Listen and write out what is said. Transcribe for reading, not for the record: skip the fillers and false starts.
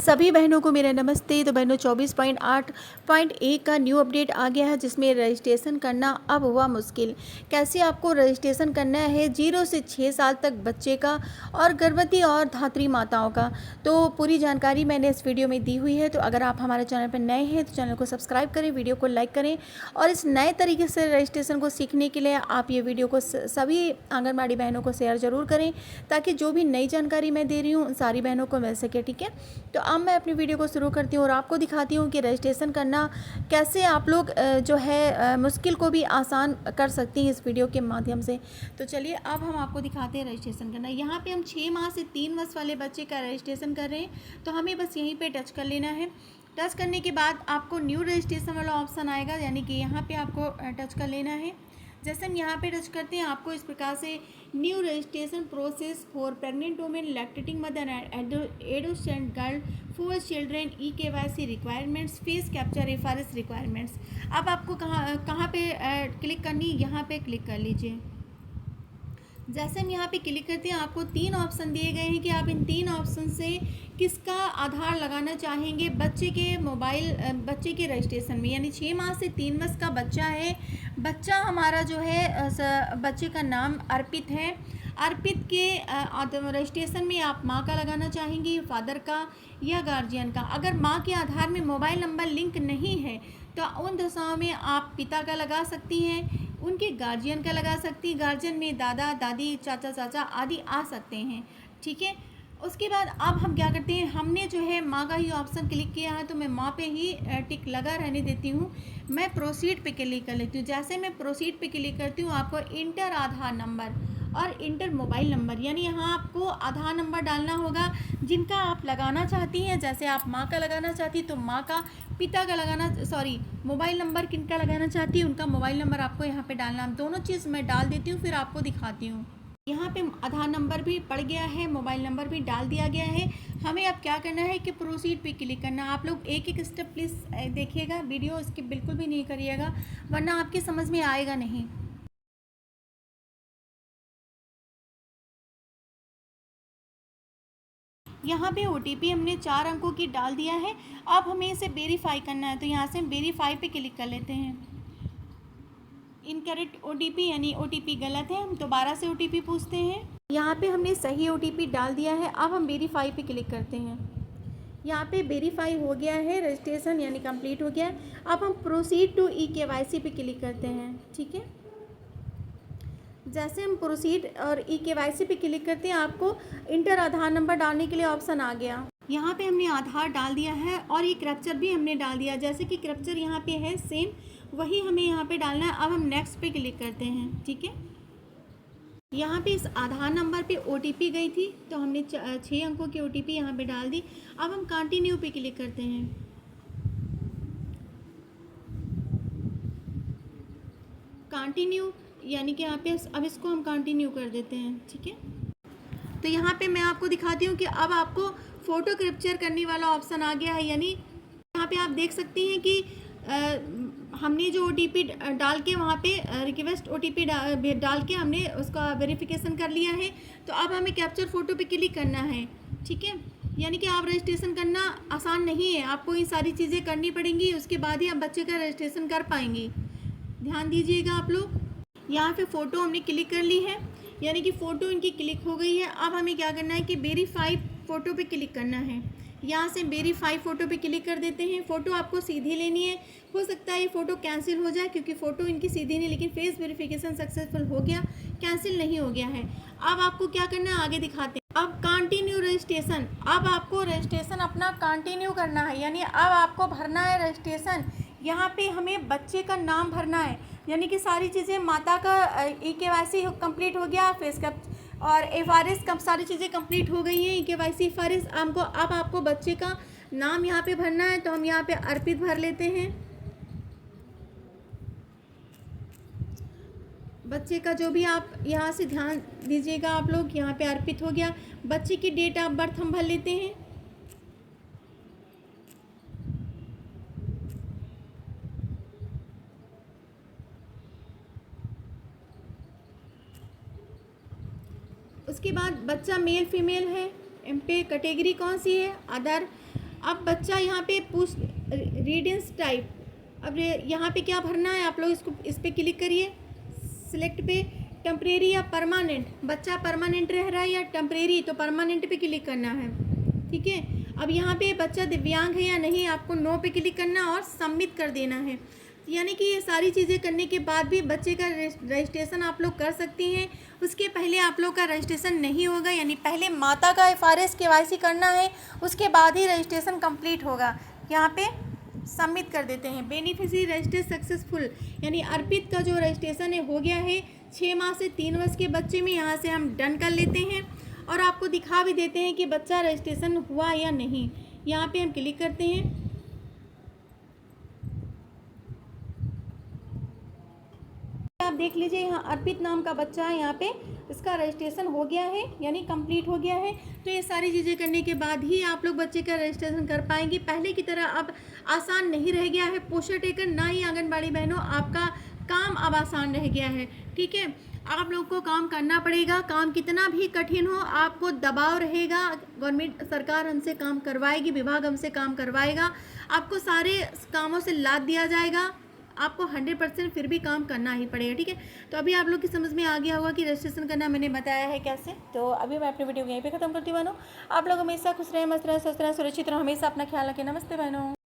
सभी बहनों को मेरा नमस्ते। तो बहनों 24.8.1 का न्यू अपडेट आ गया है, जिसमें रजिस्ट्रेशन करना अब हुआ मुश्किल। कैसे आपको रजिस्ट्रेशन करना है 0 से 6 साल तक बच्चे का और गर्भवती और धात्री माताओं का, तो पूरी जानकारी मैंने इस वीडियो में दी हुई है। तो अगर आप हमारे चैनल पर नए हैं तो चैनल को सब्सक्राइब करें, वीडियो को लाइक करें और इस नए तरीके से रजिस्ट्रेशन को सीखने के लिए आप ये वीडियो को सभी आंगनबाड़ी बहनों को शेयर ज़रूर करें, ताकि जो भी नई जानकारी मैं दे रही हूँ उन सारी बहनों को मिल सके। ठीक है, तो अब मैं अपनी वीडियो को शुरू करती हूँ और आपको दिखाती हूँ कि रजिस्ट्रेशन करना कैसे आप लोग जो है मुश्किल को भी आसान कर सकती हैं इस वीडियो के माध्यम से। तो चलिए अब हम आपको दिखाते हैं रजिस्ट्रेशन करना। यहाँ पे हम 6 माह से 3 वर्ष वाले बच्चे का रजिस्ट्रेशन कर रहे हैं, तो हमें बस यहीं पे टच कर लेना है। टच करने के बाद आपको न्यू रजिस्ट्रेशन वाला ऑप्शन आएगा, यानी कि यहाँ पर आपको टच कर लेना है। जैसे हम यहाँ पे टच करते हैं, आपको इस प्रकार से new registration process for pregnant women, lactating mother and adolescent girl, for children, KYC requirements, face capture, FRS requirements. अब आपको कहाँ पे क्लिक करनी, यहाँ पे क्लिक कर लीजिए। जैसे हम यहाँ पे क्लिक करते हैं, आपको 3 ऑप्शन दिए गए हैं कि आप इन 3 ऑप्शन से किसका आधार लगाना चाहेंगे बच्चे के रजिस्ट्रेशन में। यानी 6 माह से 3 वर्ष का बच्चा है, बच्चा हमारा जो है बच्चे का नाम अर्पित है। अर्पित के रजिस्ट्रेशन में आप माँ का लगाना चाहेंगी, फादर का या गार्जियन का। अगर माँ के आधार में मोबाइल नंबर लिंक नहीं है तो उन दशाओं में आप पिता का लगा सकती हैं, उनके गार्जियन का लगा सकती हैं। गार्जियन में दादा दादी, चाचा चाचा आदि आ सकते हैं। ठीक है, उसके बाद अब हम क्या करते हैं, हमने जो है माँ का ही ऑप्शन क्लिक किया है, तो मैं माँ पे ही टिक लगा रहने देती हूँ। मैं प्रोसीड पे क्लिक कर लेती हूँ। जैसे मैं प्रोसीड पे क्लिक करती हूँ, आपको इंटर आधार नंबर और इंटर मोबाइल नंबर, यानी यहाँ आपको आधार नंबर डालना होगा जिनका आप लगाना चाहती हैं। जैसे आप माँ का लगाना चाहती तो माँ का, पिता का मोबाइल नंबर किनका लगाना चाहती है उनका मोबाइल नंबर आपको यहाँ पे डालना। दोनों चीज़ मैं डाल देती हूँ, फिर आपको दिखाती हूँ। यहाँ पे आधार नंबर भी पड़ गया है, मोबाइल नंबर भी डाल दिया गया है। हमें अब क्या करना है कि प्रोसीड पे क्लिक करना। आप लोग एक एक स्टेप प्लीज़ देखिएगा, वीडियो स्किप बिल्कुल भी नहीं करिएगा, वरना आपकी समझ में आएगा नहीं। यहाँ पे OTP हमने 4 अंकों की डाल दिया है। अब हमें इसे वेरीफाई करना है, तो यहाँ से हम वेरीफाई पे क्लिक कर लेते हैं। इनकरेक्ट OTP, यानी OTP गलत है, हम दोबारा से OTP पूछते हैं। यहाँ पे हमने सही OTP डाल दिया है। अब हम वेरीफाई पे क्लिक करते हैं। यहाँ पे वेरीफाई हो गया है, रजिस्ट्रेशन यानी कंप्लीट हो गया। अब हम प्रोसीड टू KYC पे क्लिक करते हैं। ठीक है, जैसे हम प्रोसीड और KYC पे क्लिक करते हैं, आपको इंटर आधार नंबर डालने के लिए ऑप्शन आ गया। यहाँ पे हमने आधार डाल दिया है और ये कैप्चर भी हमने डाल दिया। जैसे कि कैप्चर यहाँ पे है सेम, वही हमें यहाँ पे डालना है। अब हम नेक्स्ट पे क्लिक करते हैं। ठीक है, यहाँ पे इस आधार नंबर पे OTP गई थी, तो हमने 6 अंकों की OTP यहाँ पे डाल दी। अब हम कंटिन्यू पे क्लिक करते हैं। कंटिन्यू, यानी कि यहाँ पे अब इसको हम कंटिन्यू कर देते हैं। ठीक है, तो यहाँ पे मैं आपको दिखाती हूँ कि अब आपको फ़ोटो कैप्चर करने वाला ऑप्शन आ गया है। यानी यहाँ पे आप देख सकती हैं कि हमने जो OTP डाल के वहाँ पे रिक्वेस्ट OTP डाल के हमने उसका वेरिफिकेशन कर लिया है। तो अब हमें कैप्चर फ़ोटो पे क्लिक करना है। ठीक है, यानी कि आप रजिस्ट्रेशन करना आसान नहीं है, आपको ये सारी चीज़ें करनी पड़ेंगी, उसके बाद ही आप बच्चे का रजिस्ट्रेशन कर पाएंगी। ध्यान दीजिएगा आप लोग। यहाँ पे फ़ोटो हमने क्लिक कर ली है, यानी कि फ़ोटो इनकी क्लिक हो गई है। अब हमें क्या करना है कि वेरीफाई फ़ोटो पे क्लिक करना है। यहाँ से वेरीफाई फ़ोटो पे क्लिक कर देते हैं। फ़ोटो आपको सीधी लेनी है, हो सकता है ये फ़ोटो कैंसिल हो जाए क्योंकि फ़ोटो इनकी सीधी नहीं, लेकिन फेस वेरिफिकेशन सक्सेसफुल हो गया, कैंसिल नहीं हो गया है। अब आपको क्या करना है आगे दिखाते हैं। अब कंटिन्यू रजिस्ट्रेशन, अब आपको रजिस्ट्रेशन अपना कंटिन्यू करना है, यानी अब आपको भरना है रजिस्ट्रेशन। यहाँ पे हमें बच्चे का नाम भरना है, यानी कि सारी चीज़ें, माता का KYC कंप्लीट हो गया, फेस का और FRS कब सारी चीज़ें कंप्लीट हो गई हैं, KYC FRS। अब आपको बच्चे का नाम यहाँ पे भरना है, तो हम यहाँ पे अर्पित भर लेते हैं। बच्चे का जो भी आप यहाँ से ध्यान दीजिएगा आप लोग, यहाँ पे अर्पित हो गया। बच्चे की डेट ऑफ बर्थ हम भर लेते हैं। उसके बाद बच्चा मेल फीमेल है, एम पे कैटेगरी कौन सी है, अदर अब बच्चा यहाँ पे पूछ रीडेंस टाइप, अब यहाँ पे क्या भरना है, आप लोग इसको इस पर क्लिक करिए, सिलेक्ट पे टेम्परेरी या परमानेंट, बच्चा परमानेंट रह रहा है या टेम्परेरी, तो परमानेंट पे क्लिक करना है। ठीक है, अब यहाँ पे बच्चा दिव्यांग है या नहीं, आपको नो पे क्लिक करना और सबमिट कर देना है। यानी कि ये सारी चीज़ें करने के बाद भी बच्चे का रजिस्ट्रेशन आप लोग कर सकती हैं। उसके पहले आप लोग का रजिस्ट्रेशन नहीं होगा, यानी पहले माता का FRS KYC करना है, उसके बाद ही रजिस्ट्रेशन कंप्लीट होगा। यहाँ पे सबमिट कर देते हैं। बेनिफिशियरी रजिस्टर सक्सेसफुल, यानी अर्पित का जो रजिस्ट्रेशन है हो गया है 6 माह से 3 वर्ष के बच्चे में। यहाँ से हम डन कर लेते हैं और आपको दिखा भी देते हैं कि बच्चा रजिस्ट्रेशन हुआ या नहीं। यहाँ पे हम क्लिक करते हैं, आप देख लीजिए यहाँ अर्पित नाम का बच्चा है, यहाँ पे इसका रजिस्ट्रेशन हो गया है, यानी कंप्लीट हो गया है। तो ये सारी चीज़ें करने के बाद ही आप लोग बच्चे का रजिस्ट्रेशन कर पाएंगे। पहले की तरह अब आसान नहीं रह गया है पोस्टर टेकर, ना ही आंगनबाड़ी बहनों आपका काम अब आसान रह गया है। ठीक है, आप लोग को काम करना पड़ेगा, काम कितना भी कठिन हो आपको दबाव रहेगा। गवर्नमेंट सरकार हमसे काम करवाएगी, विभाग हमसे काम करवाएगा, आपको सारे कामों से लाद दिया जाएगा, आपको 100% फिर भी काम करना ही पड़ेगा। ठीक है, तो अभी आप लोग की समझ में आ गया होगा कि रजिस्ट्रेशन करना मैंने बताया है कैसे। तो अभी मैं अपनी वीडियो यहीं पे ख़त्म करती हूँ बहनों। आप लोग हमेशा खुश रहें, मस्त रहें, स्वस्थ रहें, सुरक्षित रहें, हमेशा अपना ख्याल रखें। नमस्ते बहनों।